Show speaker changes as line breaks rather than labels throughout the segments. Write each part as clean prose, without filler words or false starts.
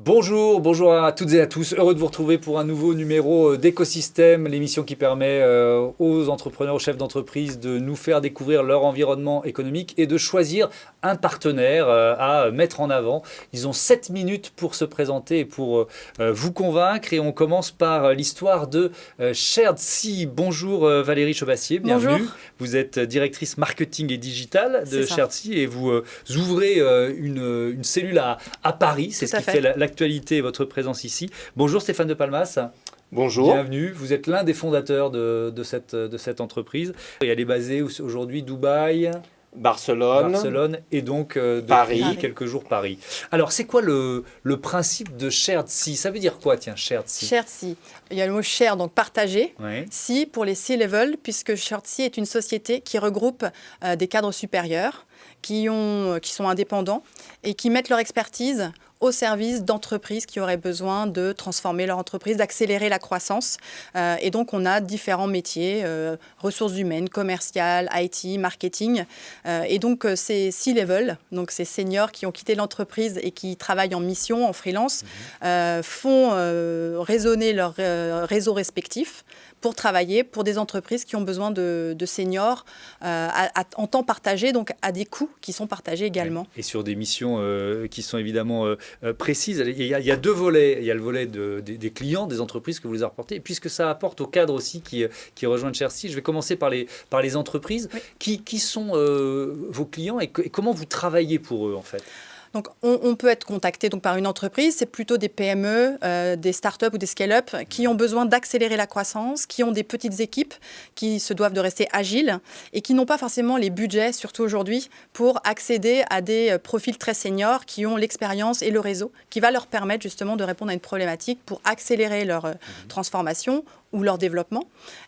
Bonjour à toutes et à tous. Heureux de vous retrouver pour un nouveau numéro d'Écosystème, l'émission qui permet aux entrepreneurs, aux chefs d'entreprise de nous faire découvrir leur environnement économique et de choisir un partenaire à mettre en avant. Ils ont 7 minutes pour se présenter et pour vous convaincre. Et on commence par l'histoire de SharedSea. Bonjour Valérie Chaubassier, bienvenue.
Bonjour.
Vous êtes directrice marketing et digital de
C'est ça.
SharedSea et vous ouvrez une cellule à Paris. C'est
Tout
ce
à
qui
fait.
fait l'actualité et votre présence ici. Bonjour Stéphane de Palmas.
Bonjour.
Bienvenue. Vous êtes l'un des fondateurs de cette entreprise. Et elle est basée aujourd'hui Dubaï, Barcelone et donc depuis
Paris.
quelques jours Paris. Alors c'est quoi le principe de SharedSea? Ça veut dire quoi, tiens, SharedSea?
SharedSea. Il y a le mot share, donc partager.
Ouais.
Si pour les C-level, puisque SharedSea est une société qui regroupe des cadres supérieurs qui sont indépendants et qui mettent leur expertise au service d'entreprises qui auraient besoin de transformer leur entreprise, d'accélérer la croissance. Et donc, on a différents métiers, ressources humaines, commerciales, IT, marketing. Et donc, ces C-level, donc ces seniors qui ont quitté l'entreprise et qui travaillent en mission, en freelance, font résonner leurs réseaux respectifs pour travailler pour des entreprises qui ont besoin de seniors en temps partagé, donc à des coûts qui sont partagés également.
Et sur des missions qui sont évidemment précises. Il y a deux volets. Il y a le volet des clients, des entreprises que vous les apportez, et puisque ça apporte au cadre aussi qui rejoignent SharedSea. Je vais commencer par les entreprises.
Oui.
Qui sont vos clients et comment vous travaillez pour eux en fait?
Donc, on peut être contacté donc, par une entreprise, c'est plutôt des PME, des startups ou des scale-up qui ont besoin d'accélérer la croissance, qui ont des petites équipes qui se doivent de rester agiles et qui n'ont pas forcément les budgets, surtout aujourd'hui, pour accéder à des profils très seniors qui ont l'expérience et le réseau qui va leur permettre justement de répondre à une problématique pour accélérer leur transformation ou leur développement.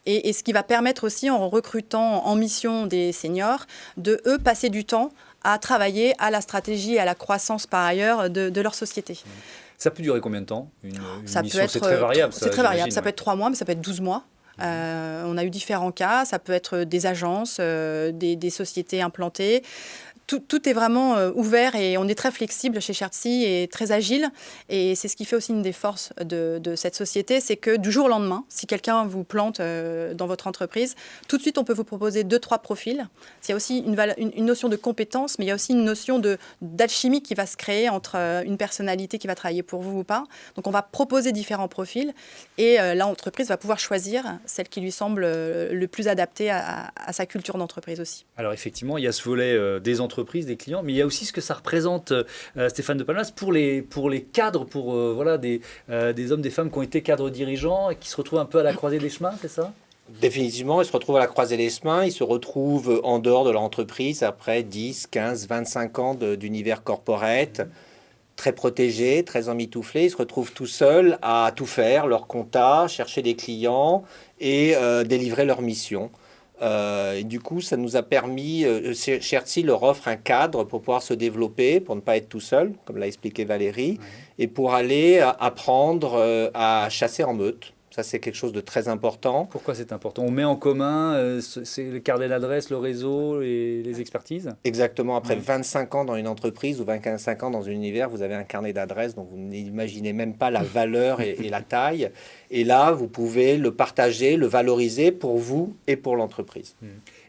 Et ce qui va permettre aussi, en recrutant en mission des seniors, de eux passer du temps à travailler à la stratégie et à la croissance par ailleurs de leur société.
Ça peut durer combien de temps? Une
Ça
mission,
peut être,
c'est très variable.
C'est très variable.
j'imagine,
Ça peut être 3 mois, mais ça peut être 12 mois. On a eu différents cas. Ça peut être des agences, des sociétés implantées. Tout est vraiment ouvert et on est très flexible chez SharedSea et très agile. Et c'est ce qui fait aussi une des forces de cette société, c'est que du jour au lendemain, si quelqu'un vous plante dans votre entreprise, tout de suite on peut vous proposer 2-3 profils. Il y a aussi une notion de compétence, mais il y a aussi une notion d'alchimie qui va se créer entre une personnalité qui va travailler pour vous ou pas. Donc on va proposer différents profils et l'entreprise va pouvoir choisir celle qui lui semble le plus adaptée à sa culture d'entreprise aussi.
Alors effectivement, il y a ce volet des entreprises, des clients, mais il y a aussi ce que ça représente, Stéphane de Palmas, pour les cadres, pour des hommes, des femmes qui ont été cadres dirigeants et qui se retrouvent un peu à la croisée des chemins, c'est ça?
Définitivement, ils se retrouvent à la croisée des chemins, ils se retrouvent en dehors de leur entreprise après 10, 15, 25 ans d'univers corporate, très protégés, très emmitouflés. Ils se retrouvent tout seuls à tout faire, leur compta, chercher des clients et délivrer leur mission. Et du coup, ça nous a permis, SharedSea leur offre un cadre pour pouvoir se développer, pour ne pas être tout seul, comme l'a expliqué Valérie, et pour aller apprendre à chasser en meute. Ça, c'est quelque chose de très important.
Pourquoi c'est important? On met en commun c'est le carnet d'adresse, le réseau et les expertises?
Exactement, après
Ouais.
25 ans dans une entreprise ou 25 ans dans un univers, vous avez un carnet d'adresses dont vous n'imaginez même pas la valeur et la taille. Et là, vous pouvez le partager, le valoriser pour vous et pour l'entreprise.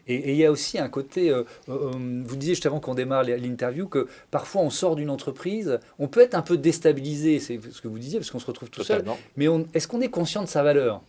Et il y a aussi un côté, vous disiez juste avant qu'on démarre l'interview, que parfois on sort d'une entreprise, on peut être un peu déstabilisé, c'est ce que vous disiez, parce qu'on se retrouve tout seul.
Totalement.
Mais est-ce qu'on est conscient de sa valeur?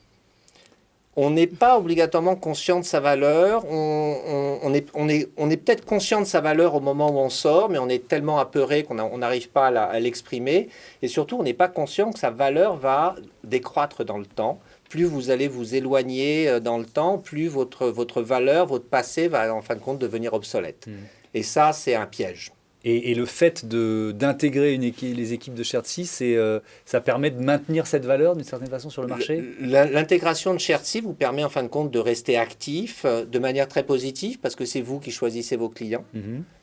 On n'est pas obligatoirement conscient de sa valeur. On est peut-être conscient de sa valeur au moment où on sort, mais on est tellement apeuré qu'on n'arrive pas à l'exprimer. Et surtout, on n'est pas conscient que sa valeur va décroître dans le temps. Plus vous allez vous éloigner dans le temps, plus votre valeur, votre passé va en fin de compte devenir obsolète. Et ça, c'est un piège.
Et le fait d'intégrer les équipes de SharedSea, ça permet de maintenir cette valeur d'une certaine façon sur le marché?
L'intégration de SharedSea vous permet en fin de compte de rester actif de manière très positive parce que c'est vous qui choisissez vos clients.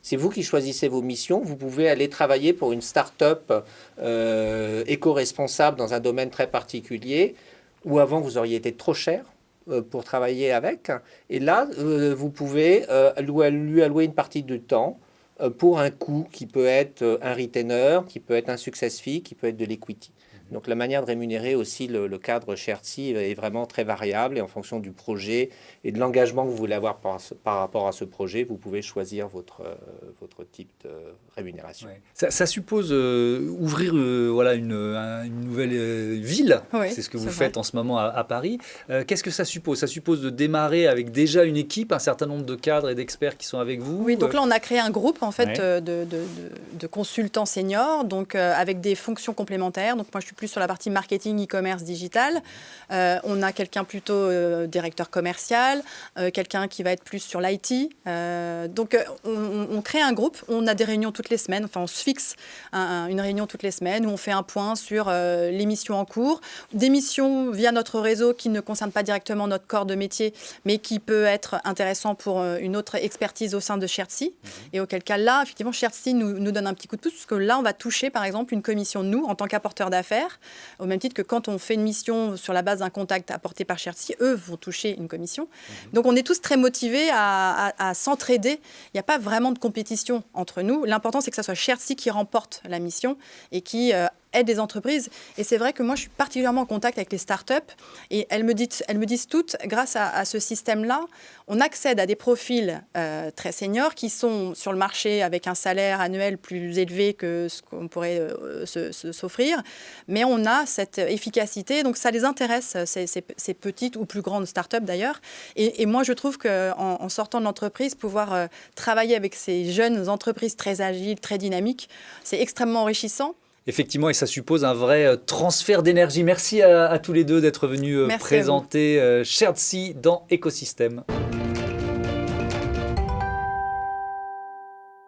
C'est vous qui choisissez vos missions. Vous pouvez aller travailler pour une start-up éco-responsable dans un domaine très particulier où avant vous auriez été trop cher pour travailler avec. Et là, vous pouvez lui allouer une partie du temps pour un coût qui peut être un retainer, qui peut être un success fee, qui peut être de l'equity. Donc la manière de rémunérer aussi le cadre Shertsi est vraiment très variable et en fonction du projet et de l'engagement que vous voulez avoir par rapport à ce projet, vous pouvez choisir votre type de rémunération.
Ouais. Ça suppose ouvrir voilà, une nouvelle ville,
Oui,
c'est ce que vous
c'est
faites
vrai.
en ce moment à Paris. Qu'est-ce que ça suppose? Ça suppose de démarrer avec déjà une équipe, un certain nombre de cadres et d'experts qui sont avec vous.
Oui, donc là, on a créé un groupe en fait
Ouais.
de consultants seniors, donc avec des fonctions complémentaires. Donc moi, je suis plus sur la partie marketing, e-commerce, digital. On a quelqu'un plutôt directeur commercial, quelqu'un qui va être plus sur l'IT. Donc on crée un groupe, on a des réunions toutes les semaines, enfin on se fixe une réunion toutes les semaines où on fait un point sur les missions en cours, des missions via notre réseau qui ne concernent pas directement notre corps de métier, mais qui peut être intéressant pour une autre expertise au sein de Shertsi. Et auquel cas là, effectivement, Shertsi nous donne un petit coup de pouce, parce que là, on va toucher par exemple une commission de nous en tant qu'apporteurs d'affaires, au même titre que quand on fait une mission sur la base d'un contact apporté par Shertsi, eux vont toucher une commission. Donc on est tous très motivés à s'entraider. Il n'y a pas vraiment de compétition entre nous. L'important, c'est que ce soit Shertsi qui remporte la mission et qui aide les entreprises. Et c'est vrai que moi, je suis particulièrement en contact avec les startups et elles me disent toutes, grâce à ce système-là, on accède à des profils très seniors qui sont sur le marché avec un salaire annuel plus élevé que ce qu'on pourrait s'offrir, mais on a cette efficacité, donc ça les intéresse, ces petites ou plus grandes startups d'ailleurs. Et moi, je trouve qu'en sortant de l'entreprise, pouvoir travailler avec ces jeunes entreprises très agiles, très dynamiques, c'est extrêmement enrichissant.
Effectivement, et ça suppose un vrai transfert d'énergie. Merci à tous les deux d'être venus
Merci à vous.
présenter Shertsi dans Écosystème.